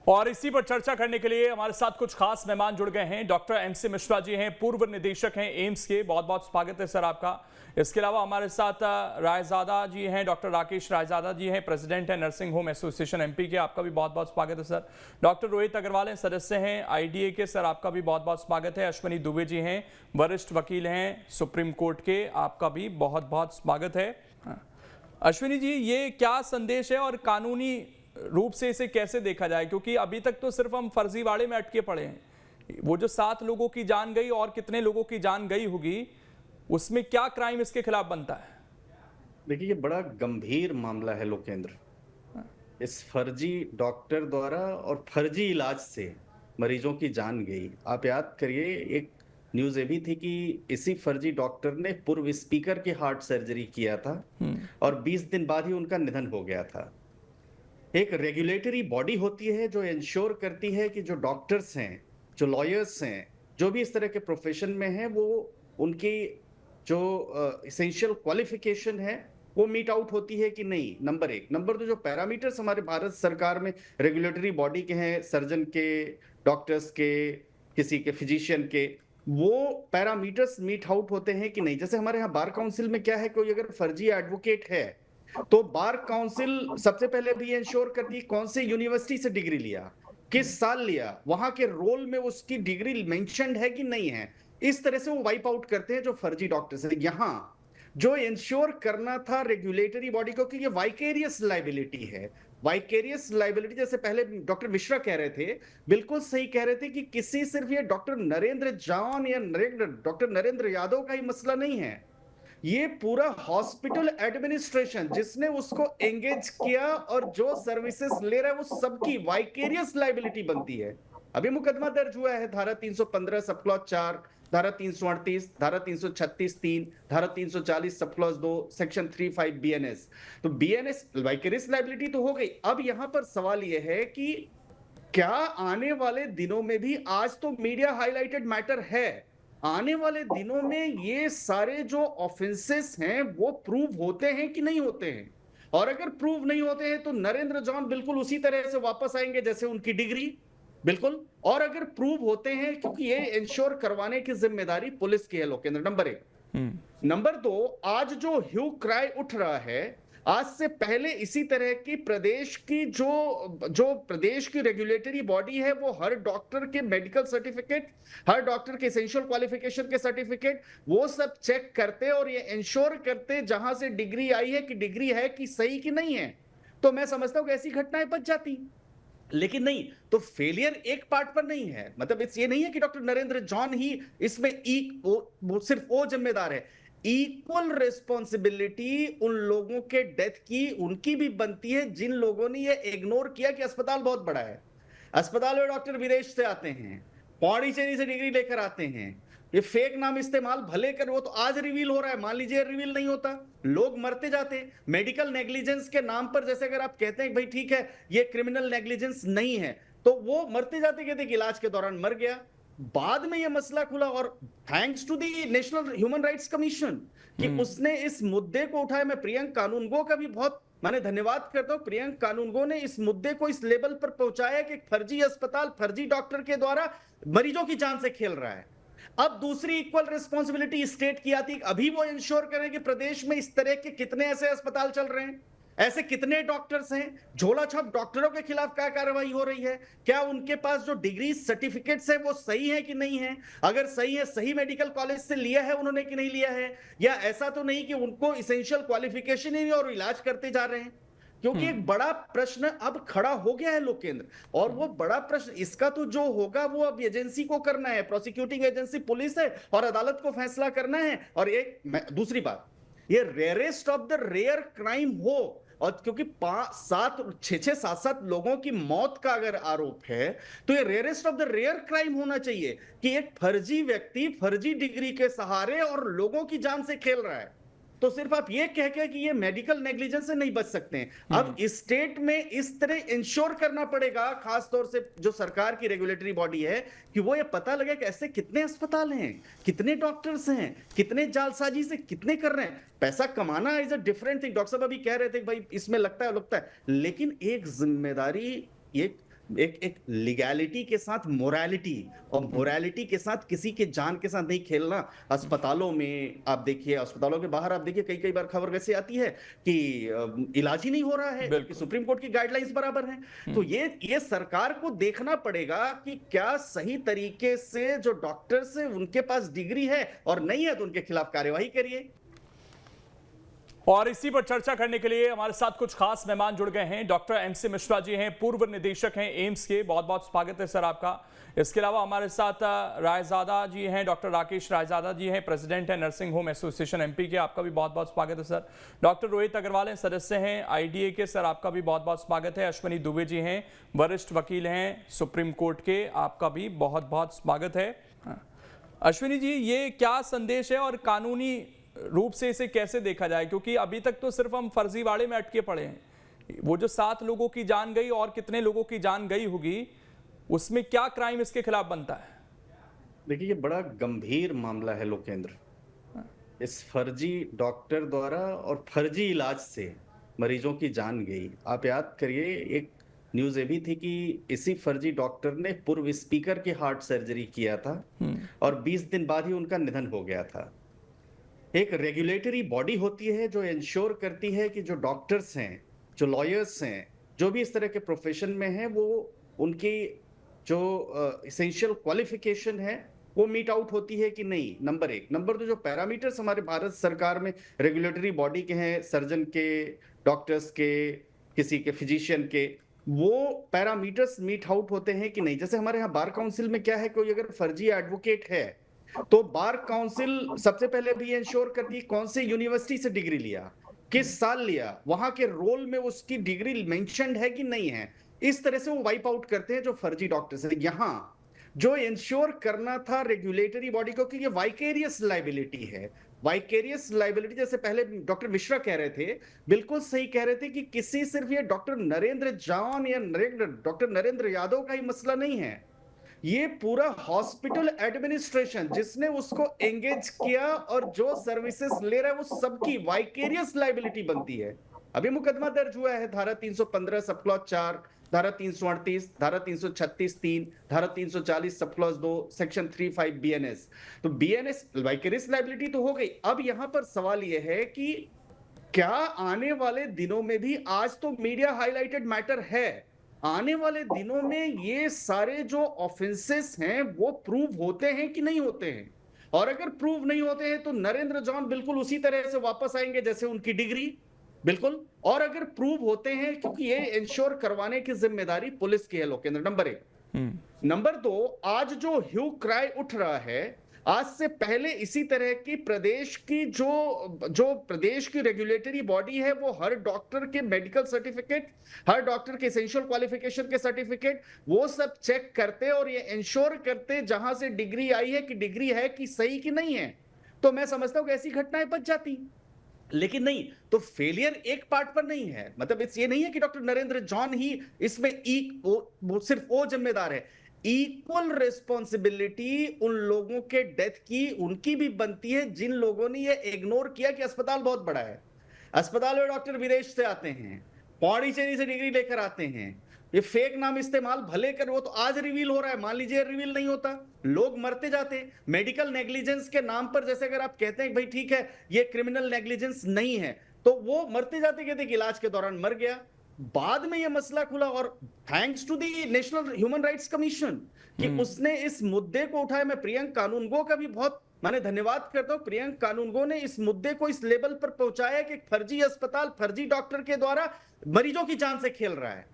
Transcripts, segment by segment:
और इसी पर चर्चा करने के लिए हमारे साथ कुछ खास मेहमान जुड़ गए हैं। डॉक्टर एमसी मिश्रा जी हैं, पूर्व निदेशक हैं एम्स के। बहुत बहुत स्वागत है सर आपका। इसके अलावा हमारे साथ रायजादा जी हैं, डॉक्टर राकेश रायजादा जी हैं, प्रेसिडेंट हैं नर्सिंग होम एसोसिएशन एमपी के। आपका भी बहुत बहुत स्वागत है सर। डॉक्टर रोहित अग्रवाल हैं, सदस्य हैं आईडीए के। सर आपका भी बहुत बहुत स्वागत है। अश्विनी दुबे जी हैं, वरिष्ठ वकील हैं सुप्रीम कोर्ट के। आपका भी बहुत बहुत स्वागत है। अश्विनी जी, ये क्या संदेश है और कानूनी रूप से इसे कैसे देखा जाए, क्योंकि अभी तक तो सिर्फ हम फर्जीवाड़े में अटके पड़े हैं। वो जो 7 लोगों की जान गई और कितने लोगों की जान गई होगी, उसमें क्या क्राइम इसके खिलाफ बनता है? देखिए, ये बड़ा गंभीर मामला है लोकेंद्र। इस फर्जी डॉक्टर द्वारा और फर्जी इलाज से मरीजों की जान गई। आप याद करिए, एक न्यूज ये भी थी कि इसी फर्जी डॉक्टर ने पूर्व स्पीकर की हार्ट सर्जरी किया था और 20 दिन बाद ही उनका निधन हो गया था। एक रेगुलेटरी बॉडी होती है जो इंश्योर करती है कि जो डॉक्टर्स हैं, जो लॉयर्स हैं, जो भी इस तरह के प्रोफेशन में हैं, वो उनकी जो एसेंशियल क्वालिफिकेशन है वो मीट आउट होती है कि नहीं। नंबर 1। नंबर 2, जो पैरामीटर्स हमारे भारत सरकार में रेगुलेटरी बॉडी के हैं, सर्जन के, डॉक्टर्स के, किसी के फिजिशियन के, वो पैरामीटर्स मीट आउट होते हैं कि नहीं। जैसे हमारे यहाँ बार काउंसिल में क्या है, कोई अगर फर्जी एडवोकेट है तो बार काउंसिल सबसे पहले भी इंश्योर करती है कौन से यूनिवर्सिटी से डिग्री लिया, किस साल लिया, वहां के रोल में उसकी डिग्री मेंशन्ड है कि नहीं है। इस तरह से वो वाइप आउट करते हैं जो फर्जी डॉक्टर्स है। यहां जो इंश्योर करना था रेगुलेटरी बॉडी को कि ये वाइकेरियस लाइबिलिटी है। वाइकेरियस लाइबिलिटी, जैसे पहले डॉक्टर मिश्रा कह रहे थे, बिल्कुल सही कह रहे थे कि किसी सिर्फ ये डॉक्टर नरेंद्र जॉन या डॉक्टर नरेंद्र यादव का ही मसला नहीं है। ये पूरा हॉस्पिटल एडमिनिस्ट्रेशन जिसने उसको एंगेज किया और जो सर्विसेज ले रहा है वो सबकी वाइकेरियस लाइबिलिटी बनती है। अभी मुकदमा दर्ज हुआ है धारा 315 सब क्लॉज 4, धारा 338, धारा 336 3, धारा 340 सब क्लॉज 2, सेक्शन 35 बीएनएस। तो बीएनएस वाइकेरियस लाइबिलिटी तो हो गई। अब यहां पर सवाल यह है कि क्या आने वाले दिनों में भी, आज तो मीडिया हाईलाइटेड मैटर है, आने वाले दिनों में ये सारे जो ऑफेंसेस हैं वो प्रूव होते हैं कि नहीं होते हैं? और अगर प्रूव नहीं होते हैं तो नरेंद्र जॉन बिल्कुल उसी तरह से वापस आएंगे जैसे उनकी डिग्री, बिल्कुल। और अगर प्रूव होते हैं, क्योंकि ये इंश्योर करवाने की जिम्मेदारी पुलिस की है लोकेंद्र, नंबर 1। नंबर 2, आज जो ह्यू क्राई उठ रहा है, आज से पहले इसी तरह की प्रदेश की जो प्रदेश की रेगुलेटरी बॉडी है, वो हर डॉक्टर के मेडिकल सर्टिफिकेट, हर डॉक्टर के एसेंशियल क्वालिफिकेशन के सर्टिफिकेट, वो सब चेक करते और ये इंश्योर करते जहां से डिग्री आई है कि डिग्री है कि सही कि नहीं है। तो मैं समझता हूं कि ऐसी घटनाएं बच जाती, लेकिन नहीं। तो फेलियर एक पार्ट पर नहीं है, मतलब ये नहीं है कि डॉक्टर नरेंद्र जॉन ही इसमें वो सिर्फ वो जिम्मेदार है। इक्वल रिस्पॉन्सिबिलिटी उन लोगों के डेथ की उनकी भी बनती है जिन लोगों ने ये इग्नोर किया कि अस्पताल बहुत बड़ा है। अस्पताल में डॉक्टर विदेश से आते हैं, पौंडीचेरी से डिग्री लेकर आते हैं, ये फेक नाम इस्तेमाल भले कर, वो तो आज रिवील हो रहा है, मान लीजिए रिवील नहीं होता, लोग मरते जाते मेडिकल नेग्लिजेंस के नाम पर। जैसे अगर आप कहते हैं भाई ठीक है ये क्रिमिनल नेग्लिजेंस नहीं है, तो वो मरते जाते कहते इलाज के दौरान मर गया, बाद में ये मसला खुला। और thanks to the National Human Rights Commission कि उसने इस मुद्दे को उठाया। मैं प्रियंक कानूनगो का भी बहुत मैंने धन्यवाद करता हूं। प्रियंक कानूनगो ने इस मुद्दे को इस लेवल पर पहुंचाया कि फर्जी अस्पताल फर्जी डॉक्टर के द्वारा मरीजों की जान से खेल रहा है। अब दूसरी इक्वल रिस्पॉन्सिबिलिटी स्टेट की आती है, अभी वो इंश्योर करें कि प्रदेश में इस तरह के कितने ऐसे अस्पताल चल रहे हैं, ऐसे कितने डॉक्टर्स हैं, झोला छाप डॉक्टरों के खिलाफ क्या कार्रवाई हो रही है, क्या उनके पास जो डिग्री सर्टिफिकेट्स है वो सही है कि नहीं है, अगर सही है सही मेडिकल कॉलेज से लिया है उन्होंने कि नहीं लिया है, या ऐसा तो नहीं कि उनको एसेंशियल क्वालिफिकेशन ही नहीं और इलाज करते जा रहे हैं। क्योंकि एक बड़ा प्रश्न अब खड़ा हो गया है लोकेंद्र, और वो बड़ा प्रश्न इसका तो जो होगा वो अब एजेंसी को करना है, प्रोसिक्यूटिंग एजेंसी पुलिस है और अदालत को फैसला करना है। और एक दूसरी बात, ये rarest of the rare crime हो, और क्योंकि 7 लोगों की मौत का अगर आरोप है तो ये rarest of the rare crime होना चाहिए कि एक फर्जी व्यक्ति फर्जी डिग्री के सहारे और लोगों की जान से खेल रहा है। तो सिर्फ आप ये कह के कि ये मेडिकल नेग्लिजेंस से नहीं बच सकते हैं। अब स्टेट में इस तरह इंश्योर करना पड़ेगा, खास तौर से जो सरकार की रेगुलेटरी बॉडी है, कि वो ये पता लगे कि ऐसे कितने अस्पताल हैं, कितने डॉक्टर्स हैं, कितने जालसाजी से कितने कर रहे हैं। पैसा कमाना is a different thing, doctor साहब अभी कह रहे थे कि भाई इसमें लगता है, लेकिन एक जिम्मेदारी, एक एक लीगैलिटी के साथ मोरालिटी, और मोरालिटी के साथ किसी के जान के साथ नहीं खेलना। अस्पतालों में आप देखिए, अस्पतालों के बाहर आप देखिए, कई बार खबर वैसे आती है कि इलाज ही नहीं हो रहा है, जबकि सुप्रीम कोर्ट की गाइडलाइंस बराबर हैं। तो ये सरकार को देखना पड़ेगा कि क्या सही तरीके से जो डॉक्टर्स है उनके पास डिग्री है, और नहीं है तो उनके खिलाफ कार्यवाही करिए। और इसी पर चर्चा करने के लिए हमारे साथ कुछ खास मेहमान जुड़ गए हैं। डॉक्टर एमसी मिश्रा जी हैं, पूर्व निदेशक हैं एम्स के, बहुत बहुत स्वागत है सर आपका। इसके अलावा हमारे साथ रायजादा जी हैं, डॉक्टर राकेश रायजादा जी हैं, प्रेसिडेंट हैं नर्सिंग होम एसोसिएशन एमपी के, आपका भी बहुत बहुत स्वागत है सर। डॉक्टर रोहित अग्रवाल हैं, सदस्य हैं आईडीए के, सर आपका भी बहुत बहुत स्वागत है। अश्विनी दुबे जी हैं, वरिष्ठ वकील हैं सुप्रीम कोर्ट के, आपका भी बहुत बहुत स्वागत है। अश्विनी जी, ये क्या संदेश है और कानूनी रूप से इसे कैसे देखा जाए, क्योंकि अभी तक तो सिर्फ हम फर्जीवाड़े में अटके पड़े हैं। वो जो 7 लोगों की जान गई और कितने लोगों की जान गई होगी, उसमें क्या क्राइम इसके खिलाफ बनता है? देखिए, ये बड़ा गंभीर मामला है लोकेंद्र। इस फर्जी डॉक्टर द्वारा और फर्जी इलाज से मरीजों की जान गई। आप याद करिए, एक न्यूज ये भी थी कि इसी फर्जी डॉक्टर ने पूर्व स्पीकर की हार्ट सर्जरी किया था और 20 दिन बाद ही उनका निधन हो गया था। एक रेगुलेटरी बॉडी होती है जो इंश्योर करती है कि जो डॉक्टर्स हैं, जो लॉयर्स हैं, जो भी इस तरह के प्रोफेशन में हैं, वो उनकी जो एसेंशियल क्वालिफिकेशन है वो मीट आउट होती है कि नहीं, नंबर 1। नंबर 2, जो पैरामीटर्स हमारे भारत सरकार में रेगुलेटरी बॉडी के हैं, सर्जन के, डॉक्टर्स के, किसी के फिजिशियन के, वो पैरामीटर्स मीट आउट होते हैं कि नहीं। जैसे हमारे यहाँ बार काउंसिल में क्या है, कोई अगर फर्जी एडवोकेट है तो बार काउंसिल सबसे पहले भी इंश्योर करती है कौन से यूनिवर्सिटी से डिग्री लिया, किस साल लिया, वहां के रोल में उसकी डिग्री मेंशन्ड है कि नहीं है। इस तरह से वो वाइप आउट करते हैं जो फर्जी डॉक्टर्स हैं। यहां जो इंश्योर करना था रेगुलेटरी बॉडी को कि ये वाइकेरियस लाइबिलिटी है, वाइकेरियस लाइबिलिटी, जैसे पहले डॉक्टर मिश्रा कह रहे थे, बिल्कुल सही कह रहे थे कि किसी सिर्फ ये डॉक्टर नरेंद्र जॉन या डॉक्टर नरेंद्र यादव का ही मसला नहीं है। ये पूरा हॉस्पिटल एडमिनिस्ट्रेशन जिसने उसको एंगेज किया और जो सर्विसेज ले रहा है वो सबकी वाइकेरियस लाइबिलिटी बनती है। अभी मुकदमा दर्ज हुआ है धारा 315 सब क्लॉज 4, धारा 338, धारा 336 3, धारा 340 सब क्लॉज 2, सेक्शन 35 बीएनएस। तो बीएनएस वाइकेरियस लाइबिलिटी तो हो गई। अब यहां पर सवाल यह है कि क्या आने वाले दिनों में भी, आज तो मीडिया हाईलाइटेड मैटर है, आने वाले दिनों में ये सारे जो ऑफेंसेस हैं वो प्रूव होते हैं कि नहीं होते हैं? और अगर प्रूव नहीं होते हैं तो नरेंद्र जॉन बिल्कुल उसी तरह से वापस आएंगे जैसे उनकी डिग्री, बिल्कुल। और अगर प्रूव होते हैं, क्योंकि ये इंश्योर करवाने की जिम्मेदारी पुलिस की है लोकेंद्र, नंबर 1। नंबर 2, आज जो ह्यू क्राई उठ रहा है, आज से पहले इसी तरह की प्रदेश की जो प्रदेश की रेगुलेटरी बॉडी है, वो हर डॉक्टर के मेडिकल सर्टिफिकेट, हर डॉक्टर के एसेंशियल क्वालिफिकेशन के सर्टिफिकेट, वो सब चेक करते और ये इंश्योर करते जहां से डिग्री आई है कि डिग्री है कि सही कि नहीं है। तो मैं समझता हूं कि ऐसी घटनाएं बच जाती, लेकिन नहीं। तो फेलियर एक पार्ट पर नहीं है, मतलब ये नहीं है कि डॉक्टर नरेंद्र जॉन ही इसमें वो सिर्फ वो जिम्मेदार है। इक्वल रिस्पॉन्सिबिलिटी उन लोगों के डेथ की उनकी भी बनती है जिन लोगों ने ये इग्नोर किया कि अस्पताल बहुत बड़ा है, अस्पताल में डॉक्टर विदेश से आते हैं, पौंडीचेरी से डिग्री लेकर आते हैं, ये फेक नाम इस्तेमाल भले कर, वो तो आज रिवील हो रहा है, मान लीजिए रिवील नहीं होता, लोग मरते जाते मेडिकल नेग्लिजेंस के नाम पर। जैसे अगर आप कहते हैं भाई ठीक है ये क्रिमिनल नेग्लिजेंस नहीं है, तो वो मरते जाते कहते इलाज के दौरान मर गया, बाद में यह मसला खुला। और thanks to the National Human Rights Commission कि उसने इस मुद्दे को उठाया। मैं प्रियंक कानूनगो का भी बहुत माने धन्यवाद करता हूं। प्रियंक कानूनगो ने इस मुद्दे को इस लेवल पर पहुंचाया कि फर्जी अस्पताल फर्जी डॉक्टर के द्वारा मरीजों की जान से खेल रहा है।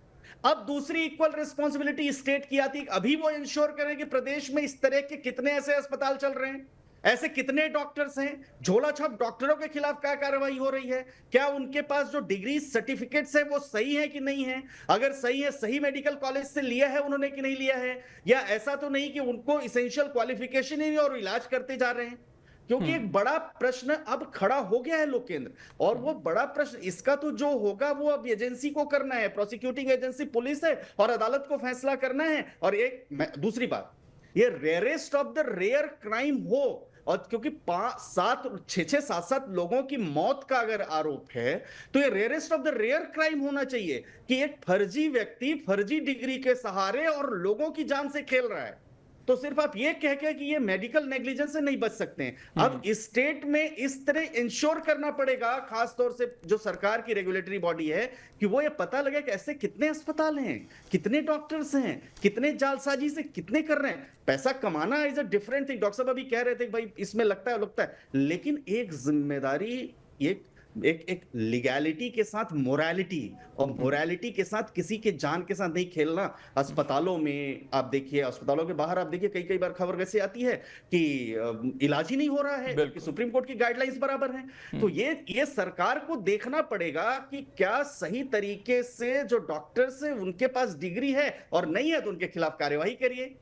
अब दूसरी इक्वल रिस्पॉन्सिबिलिटी स्टेट की आती है, अभी वो इंश्योर करें कि प्रदेश में इस तरह के कितने ऐसे अस्पताल चल रहे हैं, ऐसे कितने डॉक्टर्स हैं, झोला छाप डॉक्टरों के खिलाफ क्या कार्रवाई हो रही है, क्या उनके पास जो डिग्री सर्टिफिकेट्स है वो सही है कि नहीं है, अगर सही है सही मेडिकल कॉलेज से लिया है उन्होंने कि नहीं लिया है, या ऐसा तो नहीं कि उनको इसेंशियल क्वालिफिकेशन ही नहीं और इलाज करते जा रहे हैं। क्योंकि एक बड़ा प्रश्न अब खड़ा हो गया है लोकेंद्र, और वो बड़ा प्रश्न इसका तो जो होगा वो अब एजेंसी को करना है, प्रोसिक्यूटिंग एजेंसी पुलिस है और अदालत को फैसला करना है। और एक दूसरी बात, ये rarest of the rare crime हो और क्योंकि 6-7 लोगों की मौत का अगर आरोप है तो ये rarest of the rare crime होना चाहिए कि एक फर्जी व्यक्ति फर्जी डिग्री के सहारे और लोगों की जान से खेल रहा है। तो सिर्फ आप ये कह के कि ये मेडिकल नेग्लिजेंस से नहीं बच सकते हैं। अब स्टेट में इस तरह इंश्योर करना पड़ेगा, खास तौर से जो सरकार की रेगुलेटरी बॉडी है, कि वो ये पता लगे कि ऐसे कितने अस्पताल हैं, कितने डॉक्टर्स हैं, कितने जालसाजी से कितने कर रहे हैं। पैसा कमाना is a different thing. Doctor साहब अभी कह रहे थे कि भाई इसमें लगता है, लेकिन एक जिम्मेदारी, एक लीगैलिटी के साथ मोरालिटी, और मोरालिटी के साथ किसी के जान के साथ नहीं खेलना। अस्पतालों में आप देखिए, अस्पतालों के बाहर आप देखिए, कई बार खबर वैसे आती है कि इलाज ही नहीं हो रहा है, कि सुप्रीम कोर्ट की गाइडलाइंस बराबर हैं। तो ये सरकार को देखना पड़ेगा कि क्या सही तरीके से जो डॉक्टर्स है उनके पास डिग्री है, और नहीं है तो उनके खिलाफ कार्यवाही करिए।